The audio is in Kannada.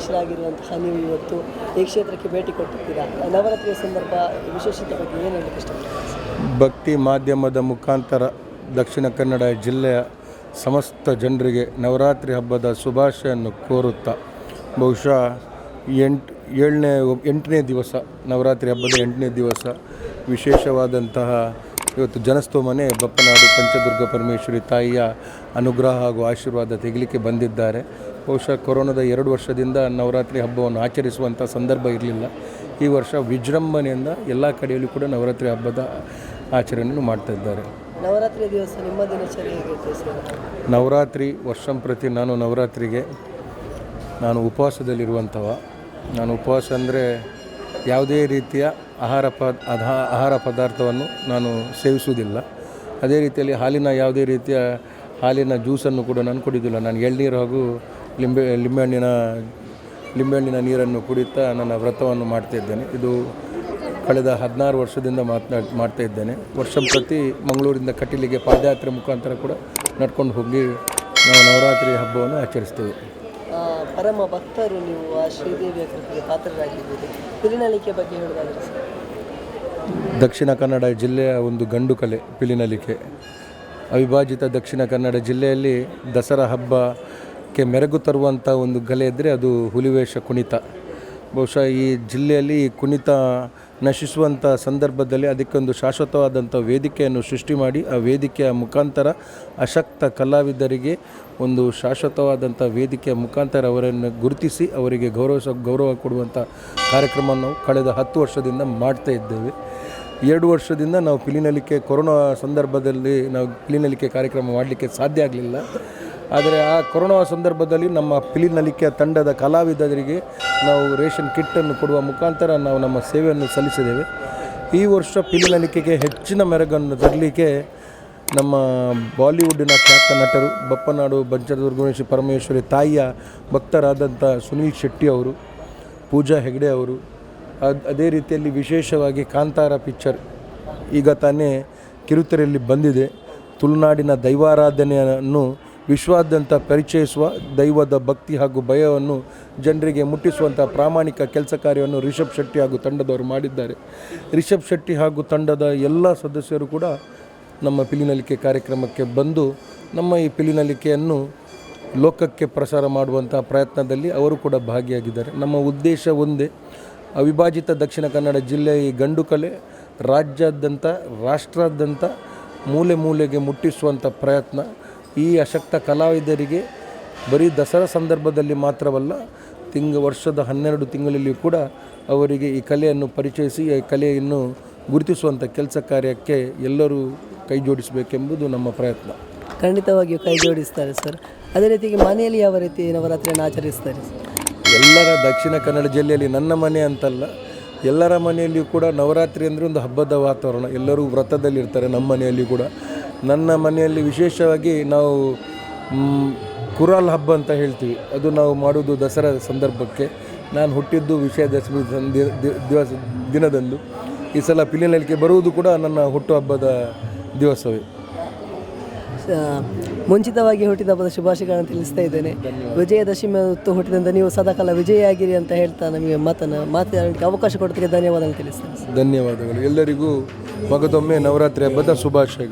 ಅಧ್ಯಕ್ಷರಾಗಿರುವಂತಹ ನೀವು ಇವತ್ತು ಈ ಕ್ಷೇತ್ರಕ್ಕೆ ಭೇಟಿ ಕೊಟ್ಟಿದ್ದೀರಾ. ನವರಾತ್ರಿಯ ಸಂದರ್ಭ ವಿಶೇಷತೆ ಬಗ್ಗೆ ಏನು ಹೇಳಕ್ಕೆ ಇಷ್ಟಪಡ್ತೀರಾ? ಭಕ್ತಿ ಮಾಧ್ಯಮದ ಮುಖಾಂತರ ದಕ್ಷಿಣ ಕನ್ನಡ ಜಿಲ್ಲೆಯ ಸಮಸ್ತ ಜನರಿಗೆ ನವರಾತ್ರಿ ಹಬ್ಬದ ಶುಭಾಶಯನ್ನು ಕೋರುತ್ತಾ, ಬಹುಶಃ 8ನೇ ದಿವಸ, ನವರಾತ್ರಿ ಹಬ್ಬದ 8ನೇ ದಿವಸ ವಿಶೇಷವಾದಂತಹ ಇವತ್ತು ಜನಸ್ತೋಮನೆ ಬಪ್ಪನಾಡು ಪಂಚದುರ್ಗ ಪರಮೇಶ್ವರಿ ತಾಯಿಯ ಅನುಗ್ರಹ ಹಾಗೂ ಆಶೀರ್ವಾದ ತೆಗಲಿಕ್ಕೆ ಬಂದಿದ್ದಾರೆ. ಬಹುಶಃ ಕೊರೋನಾದ 2 ವರ್ಷದಿಂದ ನವರಾತ್ರಿ ಹಬ್ಬವನ್ನು ಆಚರಿಸುವಂಥ ಸಂದರ್ಭ ಇರಲಿಲ್ಲ. ಈ ವರ್ಷ ವಿಜೃಂಭಣೆಯಿಂದ ಎಲ್ಲ ಕಡೆಯಲ್ಲೂ ಕೂಡ ನವರಾತ್ರಿ ಹಬ್ಬದ ಆಚರಣೆಯನ್ನು ಮಾಡ್ತಾ ಇದ್ದಾರೆ. ನವರಾತ್ರಿ ದಿವಸ ನಿಮ್ಮ ದಿನಚರಿ ಹೇಗಿರುತ್ತೆ ಸರ್? ನವರಾತ್ರಿ ವರ್ಷಂಪ್ರತಿ ನವರಾತ್ರಿಗೆ ಉಪವಾಸದಲ್ಲಿರುವಂಥವ. ನಾನು ಉಪವಾಸ ಅಂದರೆ ಯಾವುದೇ ರೀತಿಯ ಆಹಾರ ಪದಾರ್ಥವನ್ನು ನಾನು ಸೇವಿಸುವುದಿಲ್ಲ. ಅದೇ ರೀತಿಯಲ್ಲಿ ಯಾವುದೇ ರೀತಿಯ ಹಾಲಿನ ಜ್ಯೂಸನ್ನು ಕೂಡ ನಾನು ಕುಡಿಯೋದಿಲ್ಲ. ನಾನು ಎಳ್ನೀರು ಹಾಗೂ ಲಿಂಬೆಹಣ್ಣಿನ ನೀರನ್ನು ಕುಡಿತಾ ನನ್ನ ವ್ರತವನ್ನು ಮಾಡ್ತಾಯಿದ್ದೇನೆ. ಇದು ಕಳೆದ 16 ವರ್ಷದಿಂದ ಮಾಡ್ತಾ ಇದ್ದೇನೆ. ವರ್ಷಂಪ್ರತಿ ಮಂಗಳೂರಿಂದ ಕಟೀಲಿಗೆ ಪಾದಯಾತ್ರೆ ಮುಖಾಂತರ ಕೂಡ ನಡ್ಕೊಂಡು ಹೋಗಿ ನಾವು ನವರಾತ್ರಿ ಹಬ್ಬವನ್ನು ಆಚರಿಸ್ತೇವೆ. ಪರಮ ಭಕ್ತರು ನೀವು ಆ ಶ್ರೀದೇವಿಯ ಕೃಪೆಗೆ ಪಾತ್ರರಾಗಿದ್ದೀರಿ. ಪಿಲಿನಲಿಕೆ ಬಗ್ಗೆ ಹೇಳೋದಾದರೆ ಸರ್? ದಕ್ಷಿಣ ಕನ್ನಡ ಜಿಲ್ಲೆಯ ಒಂದು ಗಂಡು ಕಲೆ ಪಿಲಿನಲಿಕೆ. ಅವಿಭಾಜಿತ ದಕ್ಷಿಣ ಕನ್ನಡ ಜಿಲ್ಲೆಯಲ್ಲಿ ದಸರಾ ಹಬ್ಬಕ್ಕೆ ಮೆರುಗು ತರುವಂಥ ಒಂದು ಕಲೆ ಇದ್ದರೆ ಅದು ಹುಲಿವೇಷ ಕುಣಿತ. ಬಹುಶಃ ಈ ಜಿಲ್ಲೆಯಲ್ಲಿ ಕುಣಿತ ನಶಿಸುವಂಥ ಸಂದರ್ಭದಲ್ಲಿ ಅದಕ್ಕೊಂದು ಶಾಶ್ವತವಾದಂಥ ವೇದಿಕೆಯನ್ನು ಸೃಷ್ಟಿ ಮಾಡಿ, ಆ ವೇದಿಕೆಯ ಮುಖಾಂತರ ಅಶಕ್ತ ಕಲಾವಿದರಿಗೆ ಒಂದು ಶಾಶ್ವತವಾದಂಥ ವೇದಿಕೆಯ ಮುಖಾಂತರ ಅವರನ್ನು ಗುರುತಿಸಿ ಅವರಿಗೆ ಗೌರವ ಕೊಡುವಂಥ ಕಾರ್ಯಕ್ರಮವನ್ನು ಕಳೆದ 10 ವರ್ಷದಿಂದ ಮಾಡ್ತಾ ಇದ್ದೇವೆ. 2 ವರ್ಷದಿಂದ ನಾವು ಪಿಲಿನಲಿಕೆ ಕೊರೋನಾ ಸಂದರ್ಭದಲ್ಲಿ ನಾವು ಪಿಲಿನಲಿಕೆ ಕಾರ್ಯಕ್ರಮ ಮಾಡಲಿಕ್ಕೆ ಸಾಧ್ಯ ಆಗಲಿಲ್ಲ. ಆದರೆ ಆ ಕೊರೋನಾ ಸಂದರ್ಭದಲ್ಲಿ ನಮ್ಮ ಪಿಲಿನಲಿಕೆಯ ತಂಡದ ಕಲಾವಿದರಿಗೆ ನಾವು ರೇಷನ್ ಕಿಟ್ಟನ್ನು ಕೊಡುವ ಮುಖಾಂತರ ನಾವು ನಮ್ಮ ಸೇವೆಯನ್ನು ಸಲ್ಲಿಸಿದ್ದೇವೆ. ಈ ವರ್ಷ ಪಿಲಿನಲಿಕೆಗೆ ಹೆಚ್ಚಿನ ಮೆರುಗನ್ನು ತರಲಿಕ್ಕೆ ನಮ್ಮ ಬಾಲಿವುಡ್ಡಿನ ಖ್ಯಾತ ನಟರು ಬಪ್ಪನಾಡು ಪಂಚದುರ್ಗ ಪರಮೇಶ್ವರಿ ತಾಯಿಯ ಭಕ್ತರಾದಂಥ ಸುನೀಲ್ ಶೆಟ್ಟಿ ಅವರು, ಪೂಜಾ ಹೆಗ್ಡೆ ಅವರು, ಅದೇ ರೀತಿಯಲ್ಲಿ ವಿಶೇಷವಾಗಿ ಕಾಂತಾರ ಪಿಕ್ಚರ್ ಈಗ ತಾನೇ ಕಿರುತೆರೆಯಲ್ಲಿ ಬಂದಿದೆ. ತುಳುನಾಡಿನ ದೈವಾರಾಧನೆಯನ್ನು ವಿಶ್ವಾದ್ಯಂತ ಪರಿಚಯಿಸುವ ದೈವದ ಭಕ್ತಿ ಹಾಗೂ ಭಯವನ್ನು ಜನರಿಗೆ ಮುಟ್ಟಿಸುವಂಥ ಪ್ರಾಮಾಣಿಕ ಕೆಲಸ ಕಾರ್ಯವನ್ನು ರಿಷಬ್ ಶೆಟ್ಟಿ ಹಾಗೂ ತಂಡದವರು ಮಾಡಿದ್ದಾರೆ. ರಿಷಬ್ ಶೆಟ್ಟಿ ಹಾಗೂ ತಂಡದ ಎಲ್ಲ ಸದಸ್ಯರು ಕೂಡ ನಮ್ಮ ಪಿಲಿನಲಿಕೆ ಕಾರ್ಯಕ್ರಮಕ್ಕೆ ಬಂದು ನಮ್ಮ ಈ ಪಿಲಿನಲಿಕೆಯನ್ನು ಲೋಕಕ್ಕೆ ಪ್ರಸಾರ ಮಾಡುವಂಥ ಪ್ರಯತ್ನದಲ್ಲಿ ಅವರು ಕೂಡ ಭಾಗಿಯಾಗಿದ್ದಾರೆ. ನಮ್ಮ ಉದ್ದೇಶ ಒಂದೇ, ಅವಿಭಾಜಿತ ದಕ್ಷಿಣ ಕನ್ನಡ ಜಿಲ್ಲೆಯ ಈ ಗಂಡು ಕಲೆ ರಾಜ್ಯಾದ್ಯಂತ ರಾಷ್ಟ್ರಾದ್ಯಂತ ಮೂಲೆ ಮೂಲೆಗೆ ಮುಟ್ಟಿಸುವಂಥ ಪ್ರಯತ್ನ. ಈ ಅಶಕ್ತ ಕಲಾವಿದರಿಗೆ ಬರೀ ದಸರಾ ಸಂದರ್ಭದಲ್ಲಿ ಮಾತ್ರವಲ್ಲ, ವರ್ಷದ 12 ತಿಂಗಳಲ್ಲಿ ಕೂಡ ಅವರಿಗೆ ಈ ಕಲೆಯನ್ನು ಪರಿಚಯಿಸಿ ಈ ಕಲೆಯನ್ನು ಗುರುತಿಸುವಂಥ ಕೆಲಸ ಕಾರ್ಯಕ್ಕೆ ಎಲ್ಲರೂ ಕೈ ಜೋಡಿಸಬೇಕೆಂಬುದು ನಮ್ಮ ಪ್ರಯತ್ನ. ಖಂಡಿತವಾಗಿಯೂ ಕೈ ಜೋಡಿಸ್ತಾರೆ ಸರ್. ಅದೇ ರೀತಿಗೆ ಮನೆಯಲ್ಲಿ ಯಾವ ರೀತಿ ನವರಾತ್ರಿಯನ್ನು ಆಚರಿಸ್ತಾರೆ ಸರ್? ಎಲ್ಲರ ದಕ್ಷಿಣ ಕನ್ನಡ ಜಿಲ್ಲೆಯಲ್ಲಿ, ನನ್ನ ಮನೆ ಅಂತಲ್ಲ, ಎಲ್ಲರ ಮನೆಯಲ್ಲಿಯೂ ಕೂಡ ನವರಾತ್ರಿ ಅಂದರೆ ಒಂದು ಹಬ್ಬದ ವಾತಾವರಣ. ಎಲ್ಲರೂ ವ್ರತದಲ್ಲಿರ್ತಾರೆ. ನಮ್ಮ ಮನೆಯಲ್ಲಿ ಕೂಡ, ನನ್ನ ಮನೆಯಲ್ಲಿ ವಿಶೇಷವಾಗಿ ನಾವು ಕುರಾಲ್ ಹಬ್ಬ ಅಂತ ಹೇಳ್ತೀವಿ, ಅದು ನಾವು ಮಾಡೋದು ದಸರಾ ಸಂದರ್ಭಕ್ಕೆ. ನಾನು ಹುಟ್ಟಿದ್ದು ವಿಜಯದಶಮಿ ದಿನದಂದು. ಈ ಸಲ ಪಿಲಿನಲಿಕೆ ಬರುವುದು ಕೂಡ ನನ್ನ ಹುಟ್ಟುಹಬ್ಬದ ದಿವಸವೇ. ಮುಂಚಿತವಾಗಿ ಹುಟ್ಟಿದ ಹಬ್ಬದ ಶುಭಾಶಯಗಳನ್ನು ತಿಳಿಸ್ತಾ ಇದ್ದೇನೆ. ವಿಜಯದಶಮಿ ಹೊತ್ತು ಹುಟ್ಟಿದಂಥ ನೀವು ಸದಾಕಾಲ ವಿಜಯಿಯಾಗಿರಿ ಅಂತ ಹೇಳ್ತಾ ನಮಗೆ ಮಾತಾಡಲಿಕ್ಕೆ ಅವಕಾಶ ಕೊಡೋದಕ್ಕೆ ಧನ್ಯವಾದಗಳು ತಿಳಿಸ್ತೇನೆ. ಧನ್ಯವಾದಗಳು. ಎಲ್ಲರಿಗೂ ಮಗದೊಮ್ಮೆ ನವರಾತ್ರಿ ಹಬ್ಬದ ಶುಭಾಶಯಗಳು.